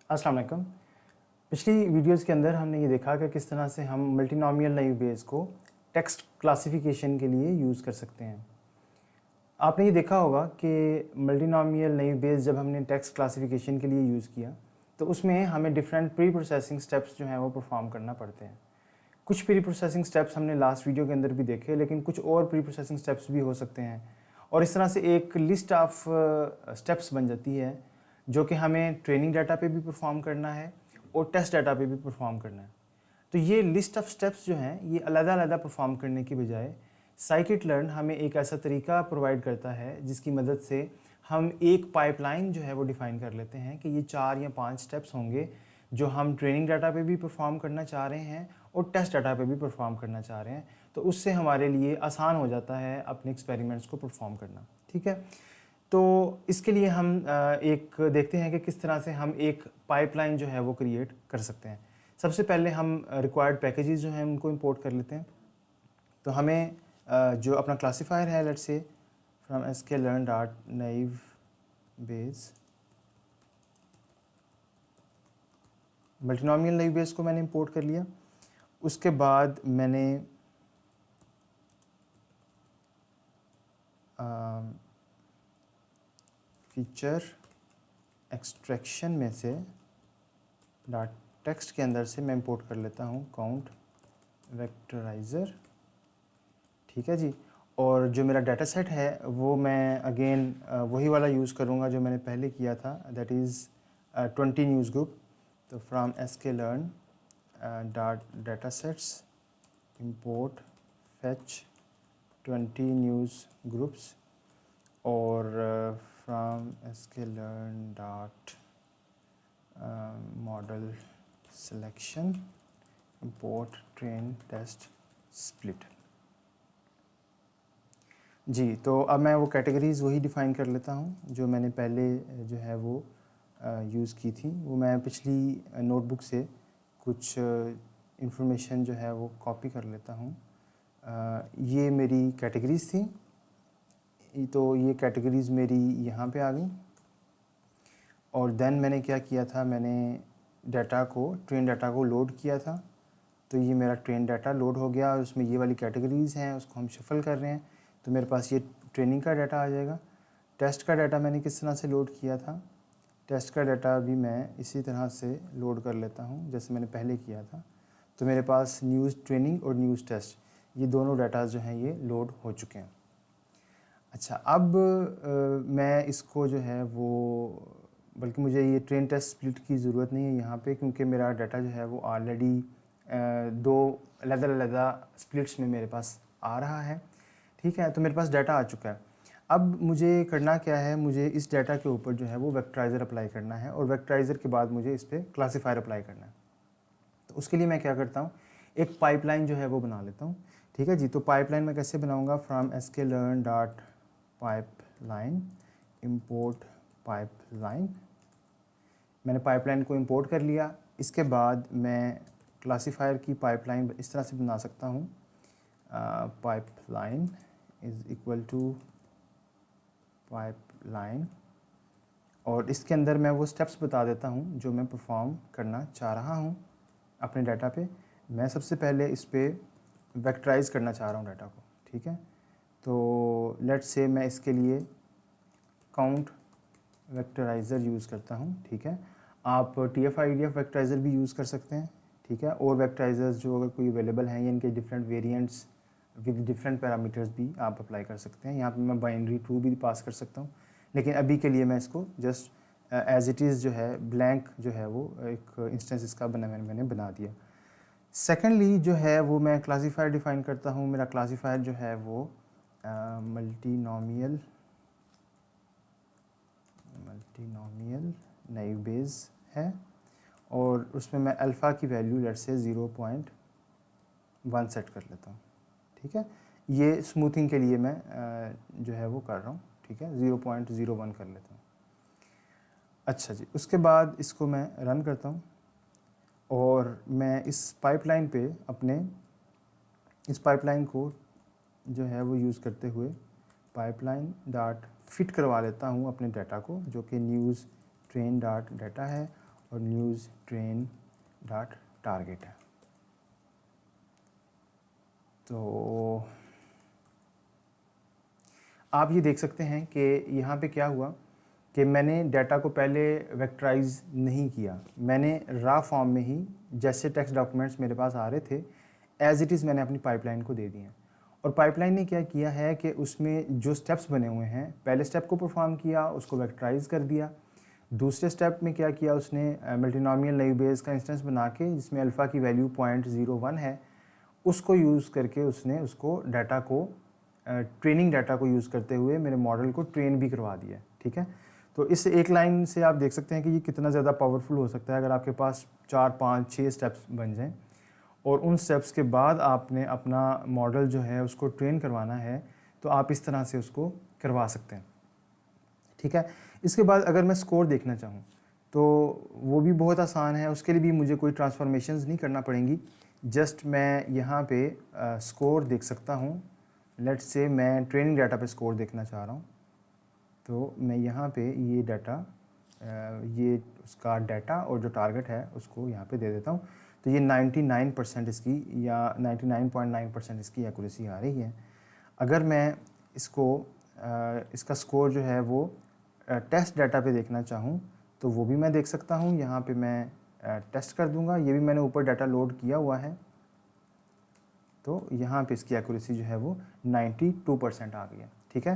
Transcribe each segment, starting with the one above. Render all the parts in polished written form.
अस्सलाम वालेकुम। पिछली वीडियोस के अंदर हमने ये देखा कि किस तरह से हम मल्टीनोमियल नैव बेस को टेक्स्ट क्लासिफिकेशन के लिए यूज़ कर सकते हैं। आपने ये देखा होगा कि मल्टीनोमियल नैव बेस जब हमने टेक्स्ट क्लासिफिकेशन के लिए यूज़ किया तो उसमें हमें डिफरेंट प्री प्रोसेसिंग स्टेप्स जो हैं वो परफॉर्म करना पड़ते हैं। कुछ प्री प्रोसेसिंग स्टेप्स हमने लास्ट वीडियो के अंदर भी देखे, लेकिन कुछ और प्री प्रोसेसिंग स्टेप्स भी हो सकते हैं और इस तरह से एक लिस्ट ऑफ स्टेप्स बन जाती है जो कि हमें ट्रेनिंग डाटा पे भी परफॉर्म करना है और टेस्ट डाटा पे भी परफॉर्म करना है। तो ये लिस्ट ऑफ स्टेप्स जो हैं ये अलग-अलग परफॉर्म करने की बजाय साइकिट लर्न हमें एक ऐसा तरीका प्रोवाइड करता है जिसकी मदद से हम एक पाइपलाइन जो है वो डिफ़ाइन कर लेते हैं कि ये 4 या 5 स्टेप्स होंगे जो हम ट्रेनिंग डाटा पे भी परफॉर्म करना चाह रहे हैं और टेस्ट डाटा पे भी परफॉर्म करना चाह रहे हैं। तो उससे हमारे लिए आसान हो जाता है अपने एक्सपेरिमेंट्स को परफॉर्म करना। ठीक है, तो इसके लिए हम एक देखते हैं कि किस तरह से हम एक पाइपलाइन जो है वो क्रिएट कर सकते हैं। सबसे पहले हम रिक्वायर्ड पैकेजेस जो हैं उनको इंपोर्ट कर लेते हैं। तो हमें जो अपना क्लासीफायर है, let's say from sklearn.naive base, multinomial naive base को मैंने इंपोर्ट कर लिया। उसके बाद मैंने फीचर एक्सट्रैक्शन में से डॉट टेक्स्ट के अंदर से मैं इंपोर्ट कर लेता हूँ काउंट वेक्टराइज़र। ठीक है जी, और जो मेरा डाटा सेट है वो मैं अगेन वही वाला यूज़ करूँगा जो मैंने पहले किया था, दैट इज़ 20 न्यूज़ ग्रुप। तो from sklearn dot data sets import fetch 20 news groups और from sklearn dot model selection import train test split. जी, तो अब मैं वो कैटेगरीज़ वही डिफ़ाइन कर लेता हूँ जो मैंने पहले जो है वो यूज़ की थी। वो मैं पिछली नोटबुक से कुछ इंफॉर्मेशन जो है वो कॉपी कर लेता हूँ। ये मेरी कैटेगरीज़ थी, तो ये कैटेगरीज़ मेरी यहाँ पे आ गई और देन मैंने क्या किया था, मैंने ट्रेन डाटा को लोड किया था। तो ये मेरा ट्रेन डाटा लोड हो गया और उसमें ये वाली कैटेगरीज़ हैं, उसको हम शफल कर रहे हैं तो मेरे पास ये ट्रेनिंग का डाटा आ जाएगा। टेस्ट का डाटा मैंने किस तरह से लोड किया था, टेस्ट का डाटा भी मैं इसी तरह से लोड कर लेता हूँ जैसे मैंने पहले किया था। तो मेरे पास न्यूज़ ट्रेनिंग और न्यूज़ टेस्ट ये दोनों डाटा जो हैं ये लोड हो चुके हैं। अच्छा, अब मैं इसको जो है वो, बल्कि मुझे ये ट्रेन टेस्ट स्प्लिट की ज़रूरत नहीं है यहाँ पे, क्योंकि मेरा डाटा जो है वो ऑलरेडी 2 अलग-अलग स्प्लिट्स में मेरे पास आ रहा है। ठीक है, तो मेरे पास डाटा आ चुका है। अब मुझे करना क्या है, मुझे इस डाटा के ऊपर जो है वो वेक्टराइज़र अप्लाई करना है और वेक्टराइज़र के बाद मुझे इस पर क्लासीफायर अप्लाई करना है। तो उसके लिए मैं क्या करता हूँ, एक पाइपलाइन जो है वो बना लेता हूँ। ठीक है जी, तो पाइपलाइन मैं कैसे बनाऊँगा, from sklearn dot pipeline import pipeline. मैंने पाइपलाइन को इंपोर्ट कर लिया। इसके बाद मैं क्लासीफायर की पाइपलाइन इस तरह से बना सकता हूँ, pipeline is equal two pipeline, और इसके अंदर मैं वो स्टेप्स बता देता हूँ जो मैं परफॉर्म करना चाह रहा हूँ अपने डाटा पे। मैं सबसे पहले इस पर वेक्टराइज़ करना चाह रहा हूँ डाटा को। ठीक है, तो लेट्स से मैं इसके लिए काउंट वेक्टराइज़र यूज़ करता हूँ। ठीक है, आप TF-IDF वेक्टराइज़र भी यूज़ कर सकते हैं। ठीक है, और वेक्टराइज़र्स जो अगर कोई अवेलेबल हैं या इनके different variants with different parameters भी आप अप्लाई कर सकते हैं। यहाँ पे मैं बाइनरी ट्रू भी पास कर सकता हूँ, लेकिन अभी के लिए मैं इसको जस्ट एज इट इज़ जो है ब्लैंक जो है वो एक इंस्टेंस इसका मैंने बना दिया। सेकेंडली जो है वो मैं क्लासीफायर डिफ़ाइन करता हूँ। मेरा क्लासीफायर जो है वो मल्टीनोमियल नैव बेस है और उसमें मैं अल्फ़ा की वैल्यू लेट से 0.1 सेट कर लेता हूँ। ठीक है, ये स्मूथिंग के लिए मैं जो है वो कर रहा हूँ। ठीक है, 0.01 कर लेता हूँ। अच्छा जी, उसके बाद इसको मैं रन करता हूँ और मैं इस पाइपलाइन पे इस पाइपलाइन को जो है वो यूज़ करते हुए पाइपलाइन डॉट फिट करवा लेता हूँ अपने डाटा को, जो कि न्यूज़ ट्रेन डॉट डाटा है, और न्यूज़ ट्रेन डॉट टारगेट है। तो आप ये देख सकते हैं कि यहाँ पे क्या हुआ कि मैंने डाटा को पहले वेक्टराइज नहीं किया, मैंने रा फॉर्म में ही जैसे टेक्स्ट डॉक्यूमेंट्स मेरे पास आ रहे थे एज इट इज़ मैंने अपनी पाइपलाइन को दे दिए। और पाइपलाइन ने क्या किया है कि उसमें जो स्टेप्स बने हुए हैं, पहले स्टेप को परफॉर्म किया, उसको वेक्टराइज कर दिया। दूसरे स्टेप में क्या किया उसने, मल्टीनोमियल नई बेस का इंस्टेंस बना के जिसमें अल्फ़ा की वैल्यू 0.01 है, उसको यूज़ करके उसने उसको डाटा को ट्रेनिंग डाटा को यूज़ करते हुए मेरे मॉडल को ट्रेन भी करवा दिया। ठीक है, तो इस एक लाइन से आप देख सकते हैं कि ये कितना ज़्यादा पावरफुल हो सकता है अगर आपके पास 4, 5, 6 स्टेप्स बन जाएं और उन स्टेप्स के बाद आपने अपना मॉडल जो है उसको ट्रेन करवाना है, तो आप इस तरह से उसको करवा सकते हैं। ठीक है, इसके बाद अगर मैं स्कोर देखना चाहूँ तो वो भी बहुत आसान है, उसके लिए भी मुझे कोई ट्रांसफॉर्मेशंस नहीं करना पड़ेंगी। जस्ट मैं यहाँ पे स्कोर देख सकता हूँ। लेट्स से मैं ट्रेनिंग डाटा पे स्कोर देखना चाह रहा हूँ, तो मैं यहाँ पे ये डाटा ये उसका डाटा और जो टारगेट है उसको यहाँ पे दे देता हूँ। तो ये 99% इसकी या 99.9% इसकी एक्यूरेसी आ रही है। अगर मैं इसको इसका स्कोर जो है वो टेस्ट डाटा पे देखना चाहूँ तो वो भी मैं देख सकता हूँ। यहाँ पे मैं टेस्ट कर दूँगा, ये भी मैंने ऊपर डाटा लोड किया हुआ है, तो यहाँ पे इसकी एक्यूरेसी जो है वो 92% आ गई है। ठीक है,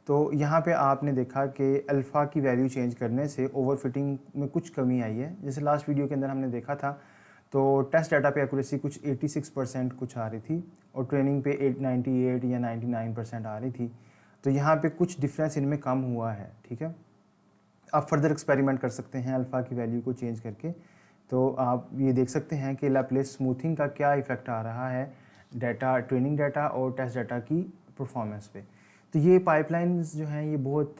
तो यहाँ पे आपने देखा कि अल्फ़ा की वैल्यू चेंज करने से ओवरफिटिंग में कुछ कमी आई है। जैसे लास्ट वीडियो के अंदर हमने देखा था, तो टेस्ट डाटा पे एक्यूरेसी कुछ 86% कुछ आ रही थी और ट्रेनिंग पे 98 या 99% आ रही थी। तो यहाँ पे कुछ डिफरेंस इनमें कम हुआ है। ठीक है, आप फर्दर एक्सपेरिमेंट कर सकते हैं अल्फ़ा की वैल्यू को चेंज करके। तो आप ये देख सकते हैं कि लैप्लेस स्मूथिंग का क्या इफ़ेक्ट आ रहा है डाटा, ट्रेनिंग डाटा और टेस्ट डाटा की परफॉर्मेंस पे। तो ये पाइपलाइंस जो हैं ये बहुत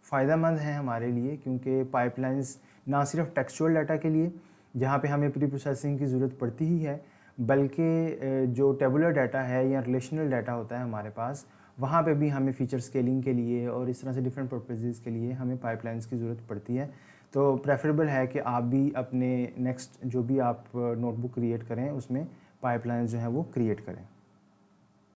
फ़ायदेमंद हैं हमारे लिए, क्योंकि पाइपलाइंस ना सिर्फ टेक्सचुअल डाटा के लिए जहाँ पे हमें प्री प्रोसेसिंग की ज़रूरत पड़ती ही है, बल्कि जो टेबुलर डाटा है या रिलेशनल डाटा होता है हमारे पास, वहाँ पे भी हमें फ़ीचर स्केलिंग के लिए और इस तरह से डिफरेंट पर्पसेस के लिए हमें पाइपलाइंस की ज़रूरत पड़ती है। तो प्रेफरेबल है कि आप भी अपने नेक्स्ट जो भी आप नोटबुक क्रिएट करें उसमें पाइपलाइंस जो है वो क्रिएट करें।